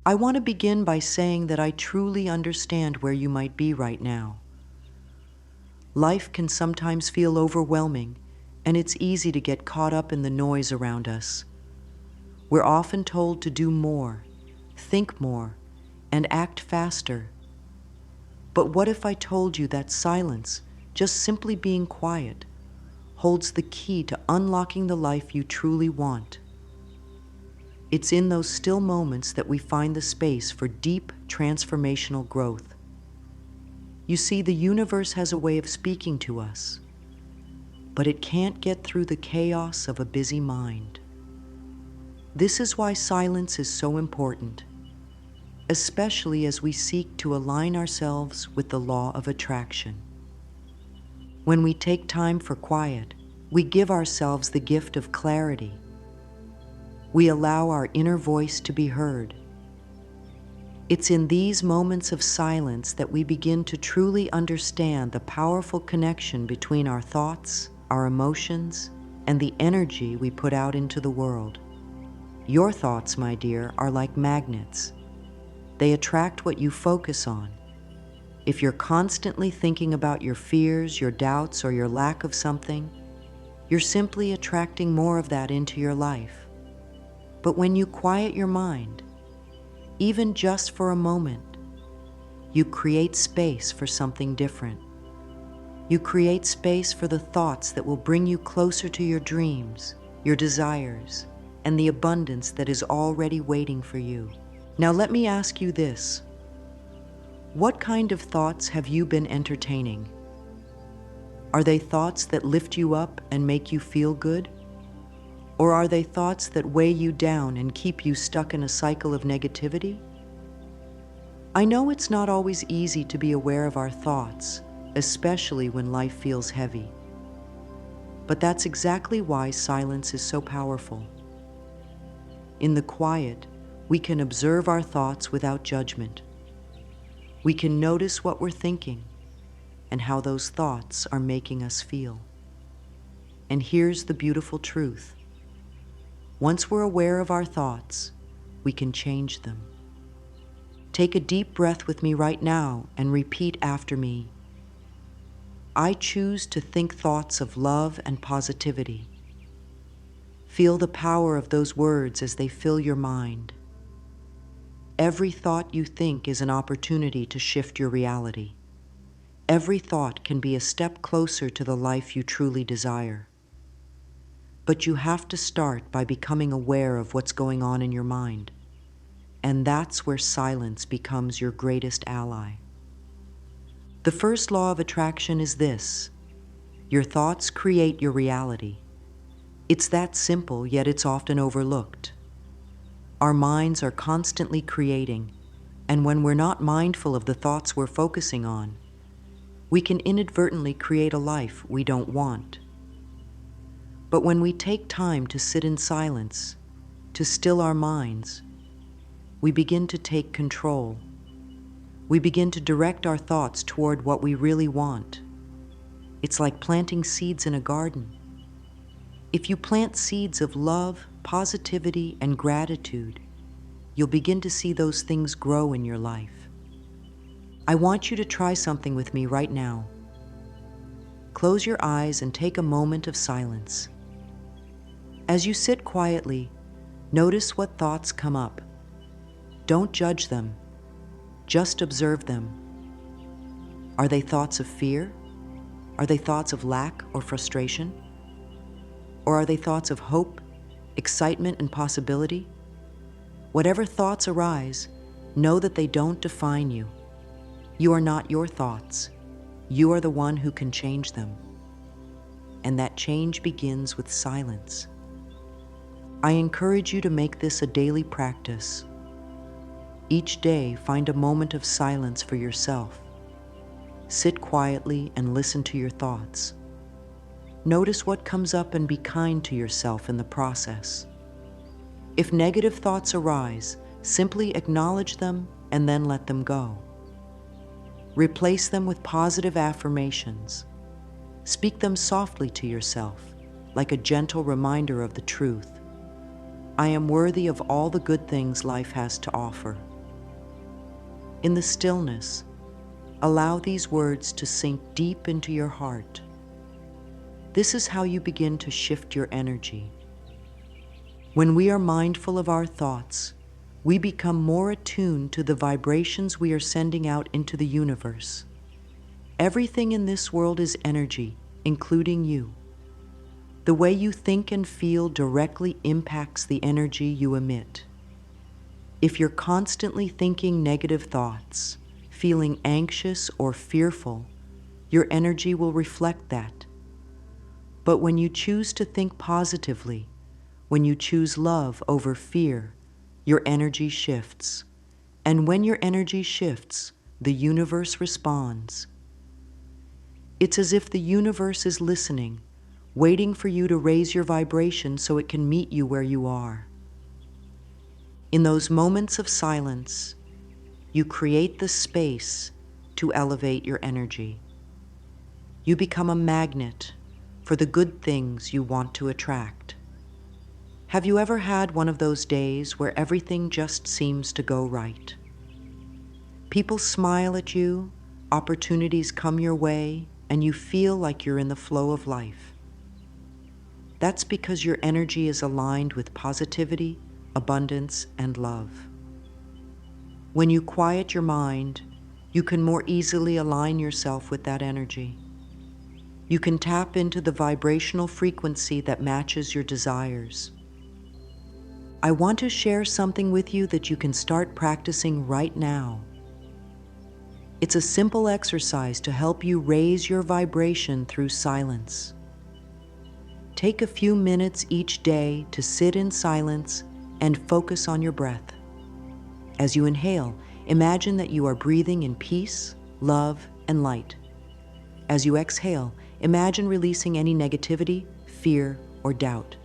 I want to begin by saying that I truly understand where you might be right now. Life can sometimes feel overwhelming, and it's easy to get caught up in the noise around us. We're often told to do more, think more, and act faster. But what if I told you that silence, just simply being quiet, holds the key to unlocking the life you truly want? It's in those still moments that we find the space for deep transformational growth. You see, the universe has a way of speaking to us, but it can't get through the chaos of a busy mind. This is why silence is so important, especially as we seek to align ourselves with the law of attraction. When we take time for quiet, we give ourselves the gift of clarity. We allow our inner voice to be heard. It's in these moments of silence that we begin to truly understand the powerful connection between our thoughts, our emotions, and the energy we put out into the world. Your thoughts, my dear, are like magnets. They attract what you focus on. If you're constantly thinking about your fears, your doubts, or your lack of something, you're simply attracting more of that into your life. But when you quiet your mind, even just for a moment, you create space for something different. You create space for the thoughts that will bring you closer to your dreams, your desires, and the abundance that is already waiting for you. Now let me ask you this. What kind of thoughts have you been entertaining? Are they thoughts that lift you up and make you feel good? Or are they thoughts that weigh you down and keep you stuck in a cycle of negativity? I know it's not always easy to be aware of our thoughts, especially when life feels heavy. But that's exactly why silence is so powerful. In the quiet, we can observe our thoughts without judgment. We can notice what we're thinking and how those thoughts are making us feel. And here's the beautiful truth. Once we're aware of our thoughts, we can change them. Take a deep breath with me right now and repeat after me. I choose to think thoughts of love and positivity. Feel the power of those words as they fill your mind. Every thought you think is an opportunity to shift your reality. Every thought can be a step closer to the life you truly desire. But you have to start by becoming aware of what's going on in your mind. And that's where silence becomes your greatest ally. The first law of attraction is this: your thoughts create your reality. It's that simple, yet it's often overlooked. Our minds are constantly creating, and when we're not mindful of the thoughts we're focusing on, we can inadvertently create a life we don't want. But when we take time to sit in silence, to still our minds, we begin to take control. We begin to direct our thoughts toward what we really want. It's like planting seeds in a garden. If you plant seeds of love, positivity, and gratitude, you'll begin to see those things grow in your life. I want you to try something with me right now. Close your eyes and take a moment of silence. As you sit quietly, notice what thoughts come up. Don't judge them, just observe them. Are they thoughts of fear? Are they thoughts of lack or frustration? Or are they thoughts of hope, excitement, and possibility? Whatever thoughts arise, know that they don't define you. You are not your thoughts. You are the one who can change them. And that change begins with silence. I encourage you to make this a daily practice. Each day, find a moment of silence for yourself. Sit quietly and listen to your thoughts. Notice what comes up and be kind to yourself in the process. If negative thoughts arise, simply acknowledge them and then let them go. Replace them with positive affirmations. Speak them softly to yourself, like a gentle reminder of the truth. I am worthy of all the good things life has to offer. In the stillness, allow these words to sink deep into your heart. This is how you begin to shift your energy. When we are mindful of our thoughts, we become more attuned to the vibrations we are sending out into the universe. Everything in this world is energy, including you. The way you think and feel directly impacts the energy you emit. If you're constantly thinking negative thoughts, feeling anxious or fearful, your energy will reflect that. But when you choose to think positively, when you choose love over fear, your energy shifts. And when your energy shifts, the universe responds. It's as if the universe is listening, waiting for you to raise your vibration so it can meet you where you are. In those moments of silence, you create the space to elevate your energy. You become a magnet for the good things you want to attract. Have you ever had one of those days where everything just seems to go right? People smile at you, opportunities come your way, and you feel like you're in the flow of life. That's because your energy is aligned with positivity, abundance, and love. When you quiet your mind, you can more easily align yourself with that energy. You can tap into the vibrational frequency that matches your desires. I want to share something with you that you can start practicing right now. It's a simple exercise to help you raise your vibration through silence. Take a few minutes each day to sit in silence and focus on your breath. As you inhale, imagine that you are breathing in peace, love, and light. As you exhale, imagine releasing any negativity, fear, or doubt.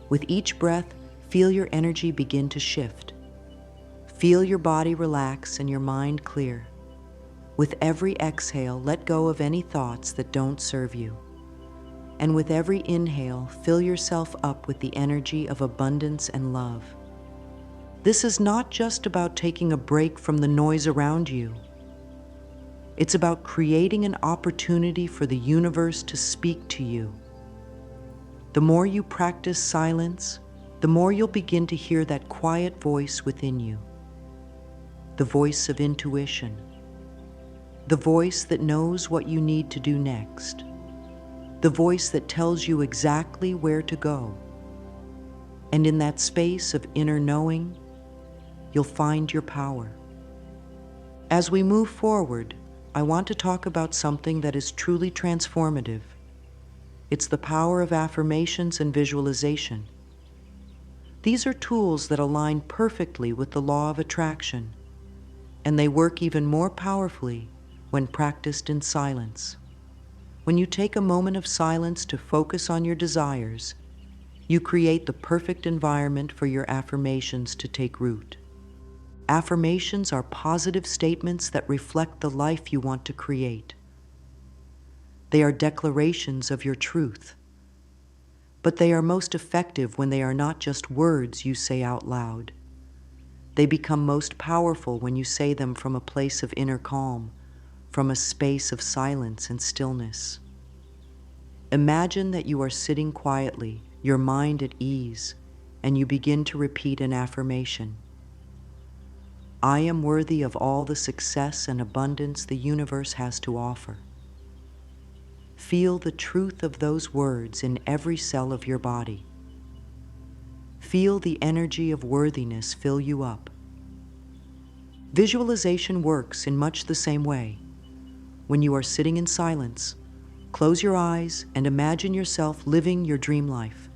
With each breath, feel your energy begin to shift. Feel your body relax and your mind clear. With every exhale, let go of any thoughts that don't serve you. And with every inhale, fill yourself up with the energy of abundance and love. This is not just about taking a break from the noise around you. It's about creating an opportunity for the universe to speak to you. The more you practice silence, the more you'll begin to hear that quiet voice within you. The voice of intuition. The voice that knows what you need to do next. The voice that tells you exactly where to go. And in that space of inner knowing, you'll find your power. As we move forward, I want to talk about something that is truly transformative. It's the power of affirmations and visualization. These are tools that align perfectly with the law of attraction, and they work even more powerfully when practiced in silence. When you take a moment of silence to focus on your desires, you create the perfect environment for your affirmations to take root. Affirmations are positive statements that reflect the life you want to create. They are declarations of your truth. But they are most effective when they are not just words you say out loud. They become most powerful when you say them from a place of inner calm, from a space of silence and stillness. Imagine that you are sitting quietly, your mind at ease, and you begin to repeat an affirmation. I am worthy of all the success and abundance the universe has to offer. Feel the truth of those words in every cell of your body. Feel the energy of worthiness fill you up. Visualization works in much the same way. When you are sitting in silence, close your eyes and imagine yourself living your dream life.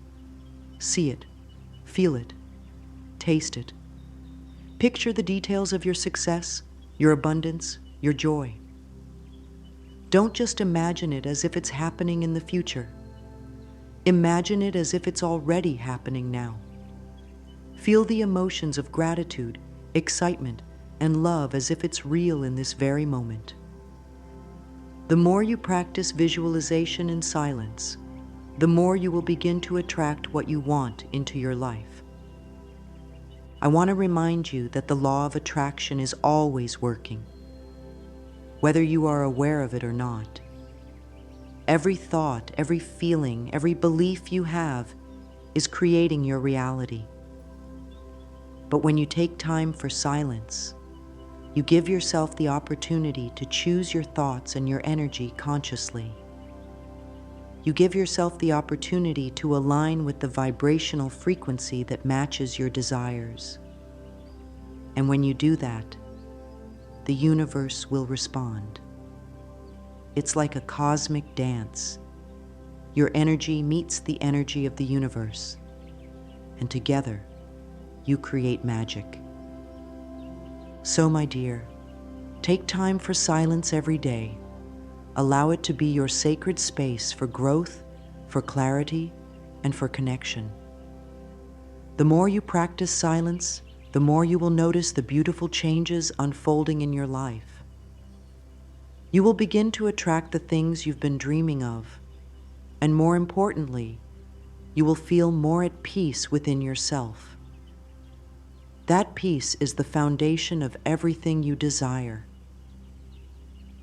See it, feel it, taste it. Picture the details of your success, your abundance, your joy. Don't just imagine it as if it's happening in the future. Imagine it as if it's already happening now. Feel the emotions of gratitude, excitement, and love as if it's real in this very moment. The more you practice visualization in silence, the more you will begin to attract what you want into your life. I want to remind you that the law of attraction is always working, whether you are aware of it or not. Every thought, every feeling, every belief you have is creating your reality. But when you take time for silence, you give yourself the opportunity to choose your thoughts and your energy consciously. You give yourself the opportunity to align with the vibrational frequency that matches your desires. And when you do that, the universe will respond. It's like a cosmic dance. Your energy meets the energy of the universe, and together, you create magic. So, my dear, take time for silence every day. Allow it to be your sacred space for growth, for clarity, and for connection. The more you practice silence, the more you will notice the beautiful changes unfolding in your life. You will begin to attract the things you've been dreaming of, and more importantly, you will feel more at peace within yourself. That peace is the foundation of everything you desire.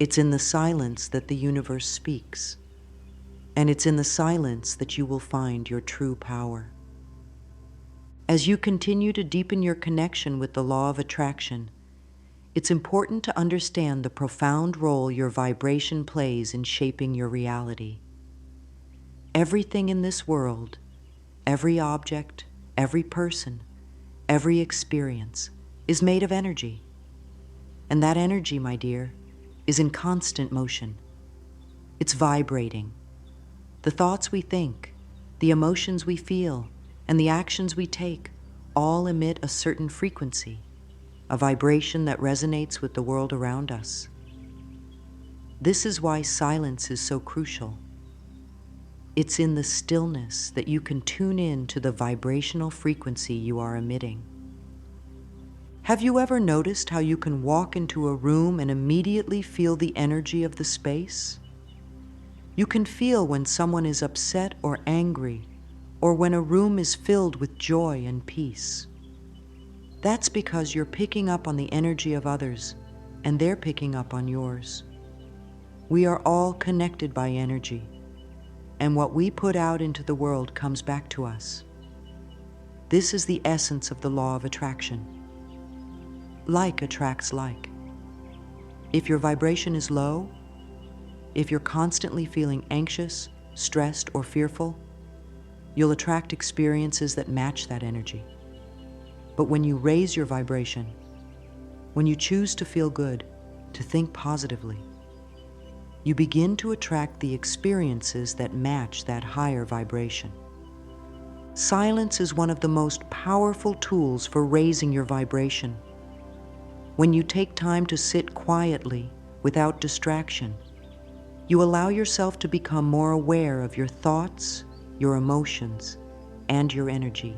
It's in the silence that the universe speaks, and it's in the silence that you will find your true power. As you continue to deepen your connection with the law of attraction, it's important to understand the profound role your vibration plays in shaping your reality. Everything in this world, every object, every person, every experience is made of energy. And that energy, my dear, is in constant motion. It's vibrating. The thoughts we think, the emotions we feel, and the actions we take all emit a certain frequency, a vibration that resonates with the world around us. This is why silence is so crucial. It's in the stillness that you can tune in to the vibrational frequency you are emitting. Have you ever noticed how you can walk into a room and immediately feel the energy of the space? You can feel when someone is upset or angry, or when a room is filled with joy and peace. That's because you're picking up on the energy of others, and they're picking up on yours. We are all connected by energy, and what we put out into the world comes back to us. This is the essence of the law of attraction. Like attracts like. If your vibration is low, if you're constantly feeling anxious, stressed, or fearful, you'll attract experiences that match that energy. But when you raise your vibration, when you choose to feel good, to think positively, you begin to attract the experiences that match that higher vibration. Silence is one of the most powerful tools for raising your vibration. When you take time to sit quietly, without distraction, you allow yourself to become more aware of your thoughts, your emotions, and your energy.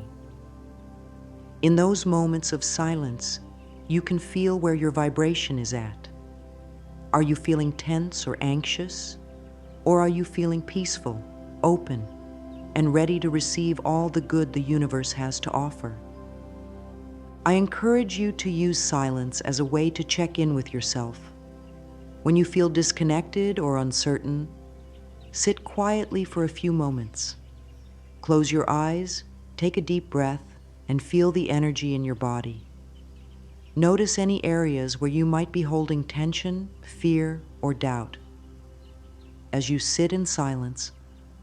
In those moments of silence, you can feel where your vibration is at. Are you feeling tense or anxious? Or are you feeling peaceful, open, and ready to receive all the good the universe has to offer? I encourage you to use silence as a way to check in with yourself. When you feel disconnected or uncertain, sit quietly for a few moments. Close your eyes, take a deep breath, and feel the energy in your body. Notice any areas where you might be holding tension, fear, or doubt. As you sit in silence,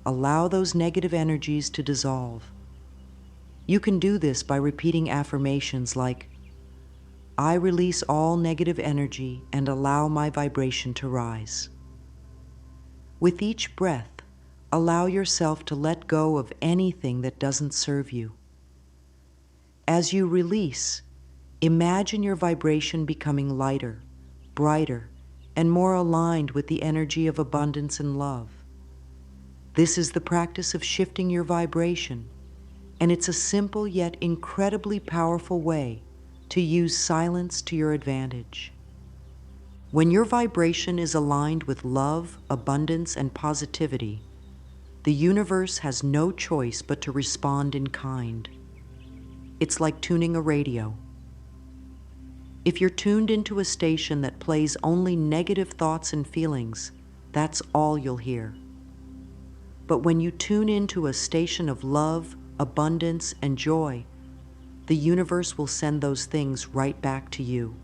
allow those negative energies to dissolve. You can do this by repeating affirmations like, I release all negative energy and allow my vibration to rise. With each breath, allow yourself to let go of anything that doesn't serve you. As you release, imagine your vibration becoming lighter, brighter, and more aligned with the energy of abundance and love. This is the practice of shifting your vibration, and it's a simple yet incredibly powerful way to use silence to your advantage. When your vibration is aligned with love, abundance, and positivity, the universe has no choice but to respond in kind. It's like tuning a radio. If you're tuned into a station that plays only negative thoughts and feelings, that's all you'll hear. But when you tune into a station of love, abundance, and joy, the universe will send those things right back to you.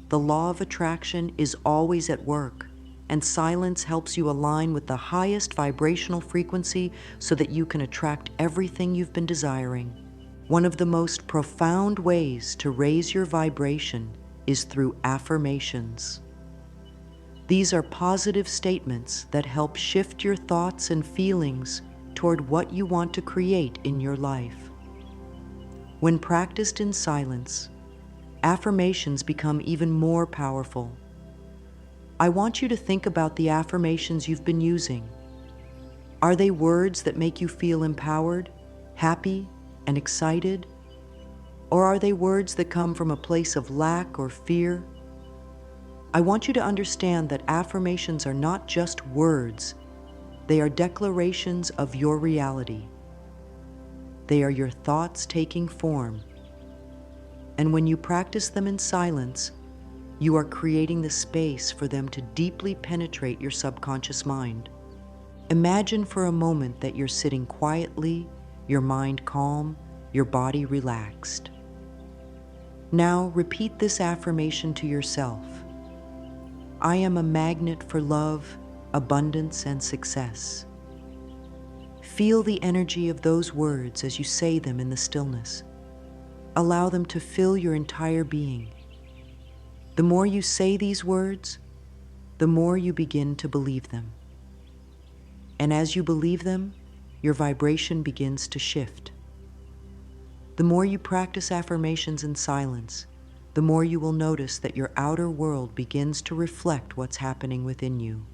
The law of attraction is always at work, and silence helps you align with the highest vibrational frequency so that you can attract everything you've been desiring. One of the most profound ways to raise your vibration is through affirmations. These are positive statements that help shift your thoughts and feelings toward what you want to create in your life. When practiced in silence, affirmations become even more powerful. I want you to think about the affirmations you've been using. Are they words that make you feel empowered, happy, and excited? Or are they words that come from a place of lack or fear? I want you to understand that affirmations are not just words, they are declarations of your reality. They are your thoughts taking form. And when you practice them in silence, you are creating the space for them to deeply penetrate your subconscious mind. Imagine for a moment that you're sitting quietly, your mind calm, your body relaxed. Now repeat this affirmation to yourself. I am a magnet for love, abundance, and success. Feel the energy of those words as you say them in the stillness. Allow them to fill your entire being. The more you say these words, the more you begin to believe them. And as you believe them, your vibration begins to shift. The more you practice affirmations in silence, the more you will notice that your outer world begins to reflect what's happening within you.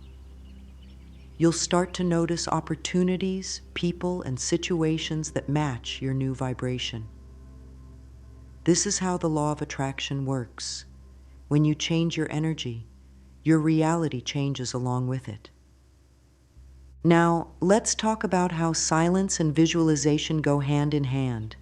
You'll start to notice opportunities, people, and situations that match your new vibration. This is how the law of attraction works. When you change your energy, your reality changes along with it. Now, let's talk about how silence and visualization go hand in hand.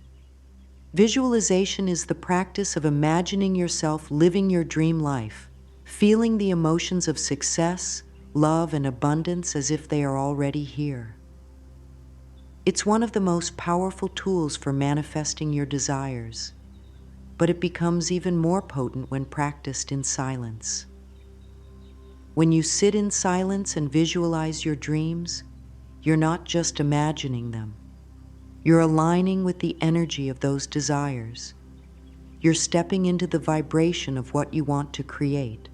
Visualization is the practice of imagining yourself living your dream life, feeling the emotions of success, love, and abundance as if they are already here. It's one of the most powerful tools for manifesting your desires, but it becomes even more potent when practiced in silence. When you sit in silence and visualize your dreams, you're not just imagining them. You're aligning with the energy of those desires. You're stepping into the vibration of what you want to create.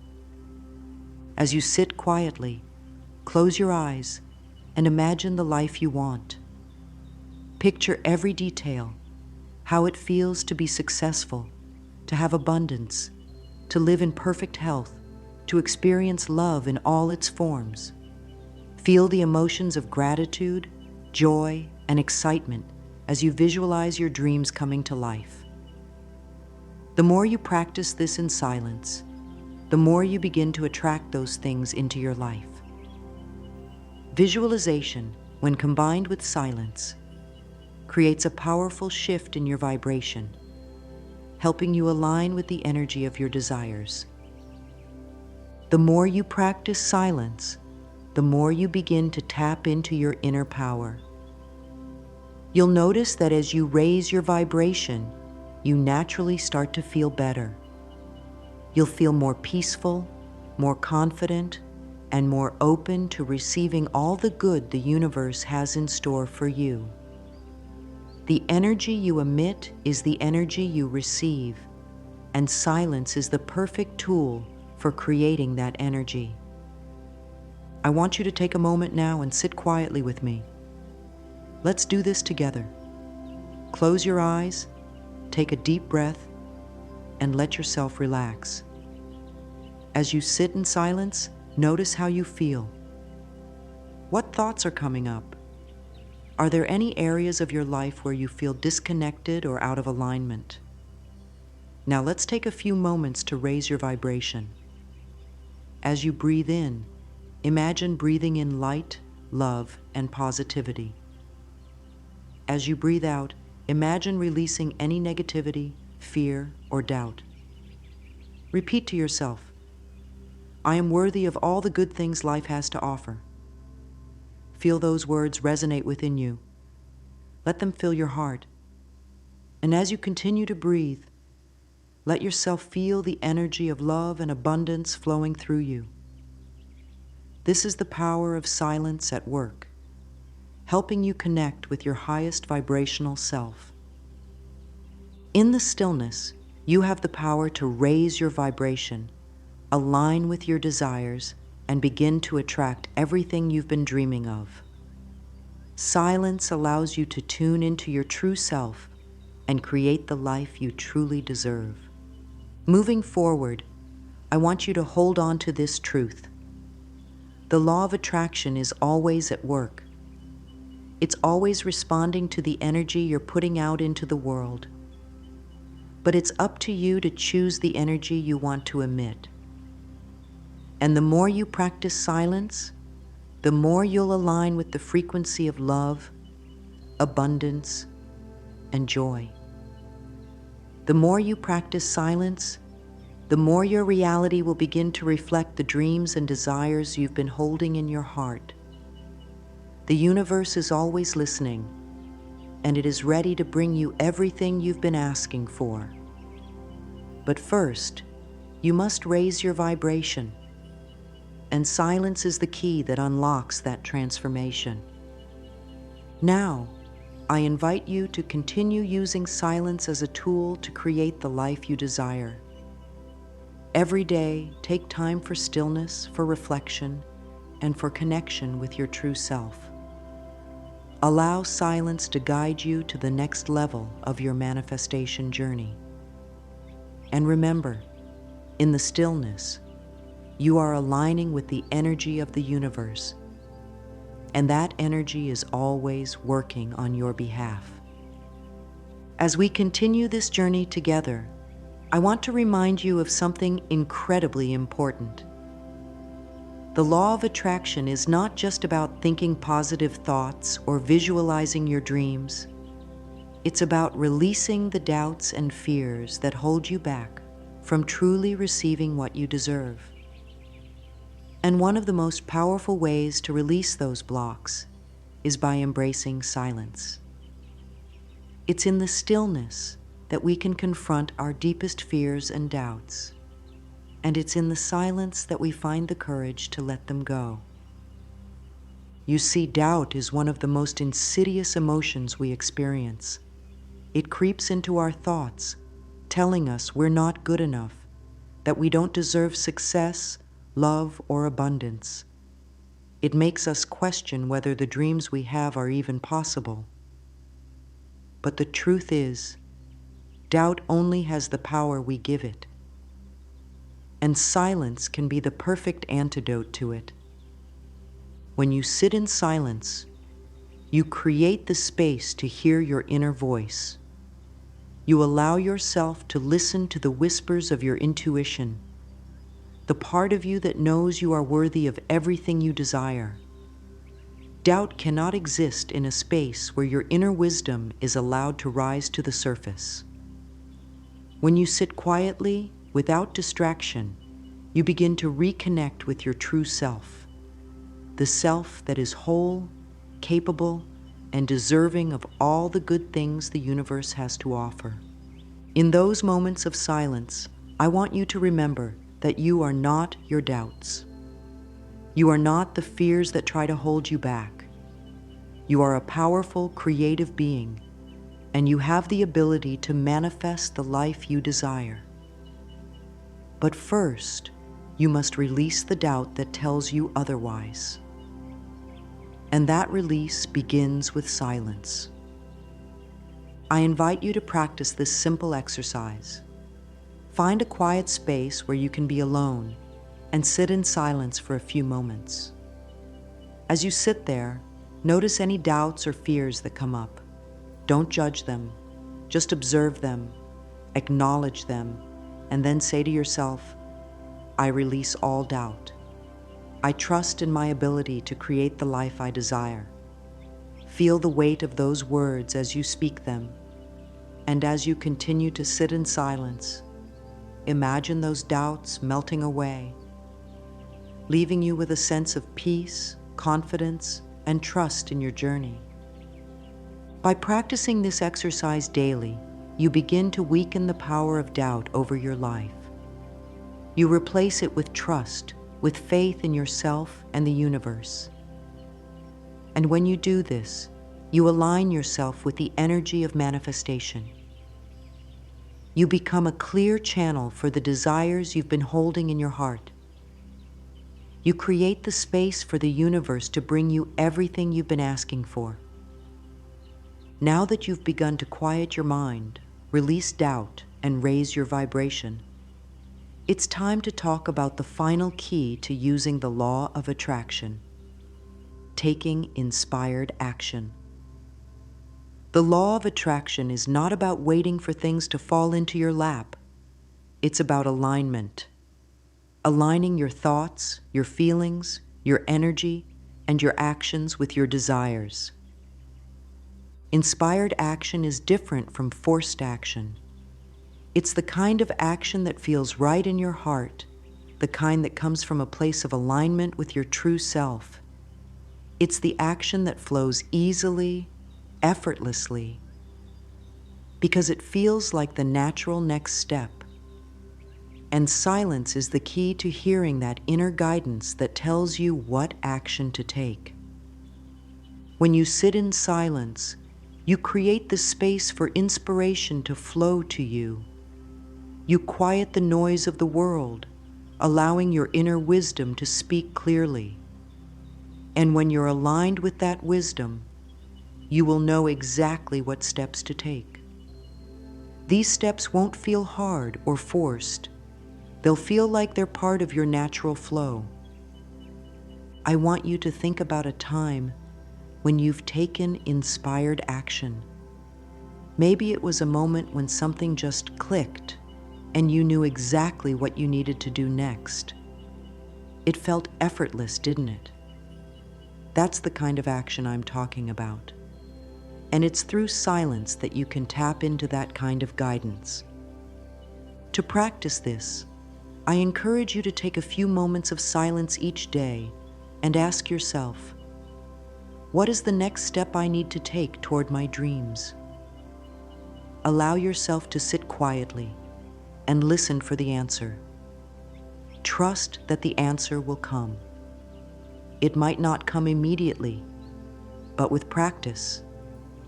As you sit quietly, close your eyes and imagine the life you want. Picture every detail, how it feels to be successful, to have abundance, to live in perfect health, to experience love in all its forms. Feel the emotions of gratitude, joy, and excitement as you visualize your dreams coming to life. The more you practice this in silence, the more you begin to attract those things into your life. Visualization, when combined with silence, creates a powerful shift in your vibration, helping you align with the energy of your desires. The more you practice silence, the more you begin to tap into your inner power. You'll notice that as you raise your vibration, you naturally start to feel better. You'll feel more peaceful, more confident, and more open to receiving all the good the universe has in store for you. The energy you emit is the energy you receive, and silence is the perfect tool for creating that energy. I want you to take a moment now and sit quietly with me. Let's do this together. Close your eyes, take a deep breath, and let yourself relax. As you sit in silence, notice how you feel. What thoughts are coming up? Are there any areas of your life where you feel disconnected or out of alignment? Now let's take a few moments to raise your vibration. As you breathe in, imagine breathing in light, love, and positivity. As you breathe out, imagine releasing any negativity, fear, or doubt. Repeat to yourself, I am worthy of all the good things life has to offer. Feel those words resonate within you. Let them fill your heart. And as you continue to breathe, let yourself feel the energy of love and abundance flowing through you. This is the power of silence at work, helping you connect with your highest vibrational self. In the stillness, you have the power to raise your vibration, align with your desires, and begin to attract everything you've been dreaming of. Silence allows you to tune into your true self and create the life you truly deserve. Moving forward, I want you to hold on to this truth. The law of attraction is always at work. It's always responding to the energy you're putting out into the world. But it's up to you to choose the energy you want to emit. And the more you practice silence, the more you'll align with the frequency of love, abundance, and joy. The more you practice silence, the more your reality will begin to reflect the dreams and desires you've been holding in your heart. The universe is always listening, and it is ready to bring you everything you've been asking for. But first, you must raise your vibration, and silence is the key that unlocks that transformation. Now, I invite you to continue using silence as a tool to create the life you desire. Every day, take time for stillness, for reflection, and for connection with your true self. Allow silence to guide you to the next level of your manifestation journey. And remember, in the stillness, you are aligning with the energy of the universe, and that energy is always working on your behalf. As we continue this journey together, I want to remind you of something incredibly important. The law of attraction is not just about thinking positive thoughts or visualizing your dreams. It's about releasing the doubts and fears that hold you back from truly receiving what you deserve. And one of the most powerful ways to release those blocks is by embracing silence. It's in the stillness that we can confront our deepest fears and doubts, and it's in the silence that we find the courage to let them go. You see, doubt is one of the most insidious emotions we experience. It creeps into our thoughts, telling us we're not good enough, that we don't deserve success, love, or abundance. It makes us question whether the dreams we have are even possible. But the truth is, doubt only has the power we give it. And silence can be the perfect antidote to it. When you sit in silence, you create the space to hear your inner voice. You allow yourself to listen to the whispers of your intuition, the part of you that knows you are worthy of everything you desire. Doubt cannot exist in a space where your inner wisdom is allowed to rise to the surface. When you sit quietly, without distraction, you begin to reconnect with your true self, the self that is whole, capable, and deserving of all the good things the universe has to offer. In those moments of silence, I want you to remember that you are not your doubts. You are not the fears that try to hold you back. You are a powerful, creative being, and you have the ability to manifest the life you desire. But first, you must release the doubt that tells you otherwise. And that release begins with silence. I invite you to practice this simple exercise. Find a quiet space where you can be alone and sit in silence for a few moments. As you sit there, notice any doubts or fears that come up. Don't judge them, just observe them, acknowledge them, and then say to yourself, I release all doubt. I trust in my ability to create the life I desire. Feel the weight of those words as you speak them, And as you continue to sit in silence, imagine those doubts melting away, leaving you with a sense of peace, confidence, and trust in your journey. By practicing this exercise daily, you begin to weaken the power of doubt over your life. You replace it with trust, with faith in yourself and the universe. And when you do this, you align yourself with the energy of manifestation. You become a clear channel for the desires you've been holding in your heart. You create the space for the universe to bring you everything you've been asking for. Now that you've begun to quiet your mind, release doubt, and raise your vibration, it's time to talk about the final key to using the law of attraction: taking inspired action. The law of attraction is not about waiting for things to fall into your lap. It's about alignment. Aligning your thoughts, your feelings, your energy, and your actions with your desires. Inspired action is different from forced action. It's the kind of action that feels right in your heart, the kind that comes from a place of alignment with your true self. It's the action that flows easily, effortlessly, because it feels like the natural next step. And silence is the key to hearing that inner guidance that tells you what action to take. When you sit in silence, you create the space for inspiration to flow to you. You quiet the noise of the world, allowing your inner wisdom to speak clearly. And when you're aligned with that wisdom, you will know exactly what steps to take. These steps won't feel hard or forced. They'll feel like they're part of your natural flow. I want you to think about a time when you've taken inspired action. Maybe it was a moment when something just clicked and you knew exactly what you needed to do next. It felt effortless, didn't it? That's the kind of action I'm talking about. And it's through silence that you can tap into that kind of guidance. To practice this, I encourage you to take a few moments of silence each day and ask yourself, what is the next step I need to take toward my dreams? Allow yourself to sit quietly and listen for the answer. Trust that the answer will come. It might not come immediately, but with practice,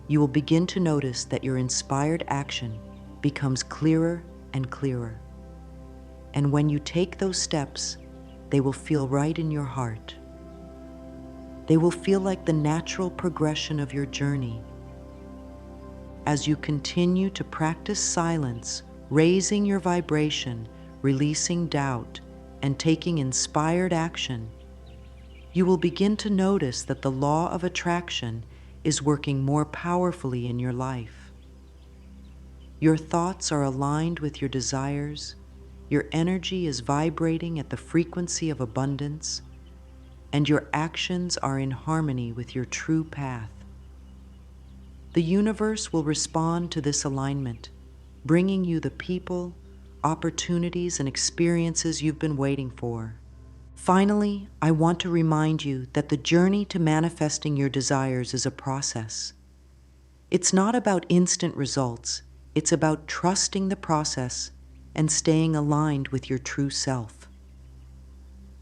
you will begin to notice that your inspired action becomes clearer and clearer. And when you take those steps, they will feel right in your heart. They will feel like the natural progression of your journey. As you continue to practice silence, raising your vibration, releasing doubt, and taking inspired action, you will begin to notice that the law of attraction is working more powerfully in your life. Your thoughts are aligned with your desires, your energy is vibrating at the frequency of abundance, and your actions are in harmony with your true path. The universe will respond to this alignment, bringing you the people, opportunities, and experiences you've been waiting for. Finally, I want to remind you that the journey to manifesting your desires is a process. It's not about instant results. It's about trusting the process and staying aligned with your true self.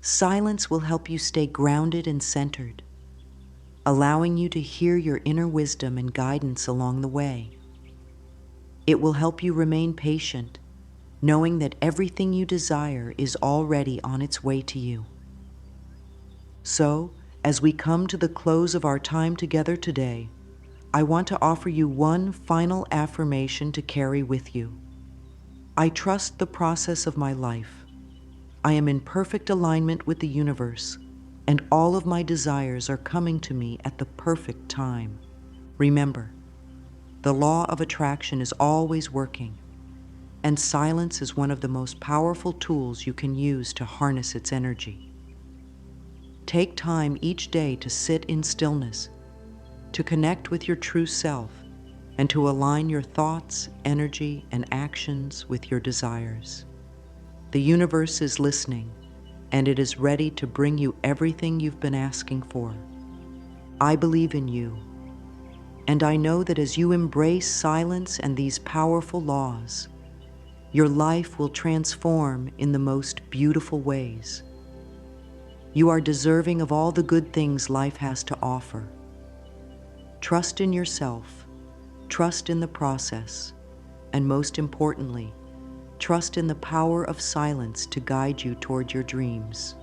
Silence will help you stay grounded and centered, allowing you to hear your inner wisdom and guidance along the way. It will help you remain patient, knowing that everything you desire is already on its way to you. So, as we come to the close of our time together today, I want to offer you one final affirmation to carry with you. I trust the process of my life. I am in perfect alignment with the universe, and all of my desires are coming to me at the perfect time. Remember, the law of attraction is always working, and silence is one of the most powerful tools you can use to harness its energy. Take time each day to sit in stillness, to connect with your true self, and to align your thoughts, energy, and actions with your desires. The universe is listening, and it is ready to bring you everything you've been asking for. I believe in you, and I know that as you embrace silence and these powerful laws, your life will transform in the most beautiful ways. You are deserving of all the good things life has to offer. Trust in yourself, trust in the process, and most importantly, trust in the power of silence to guide you toward your dreams.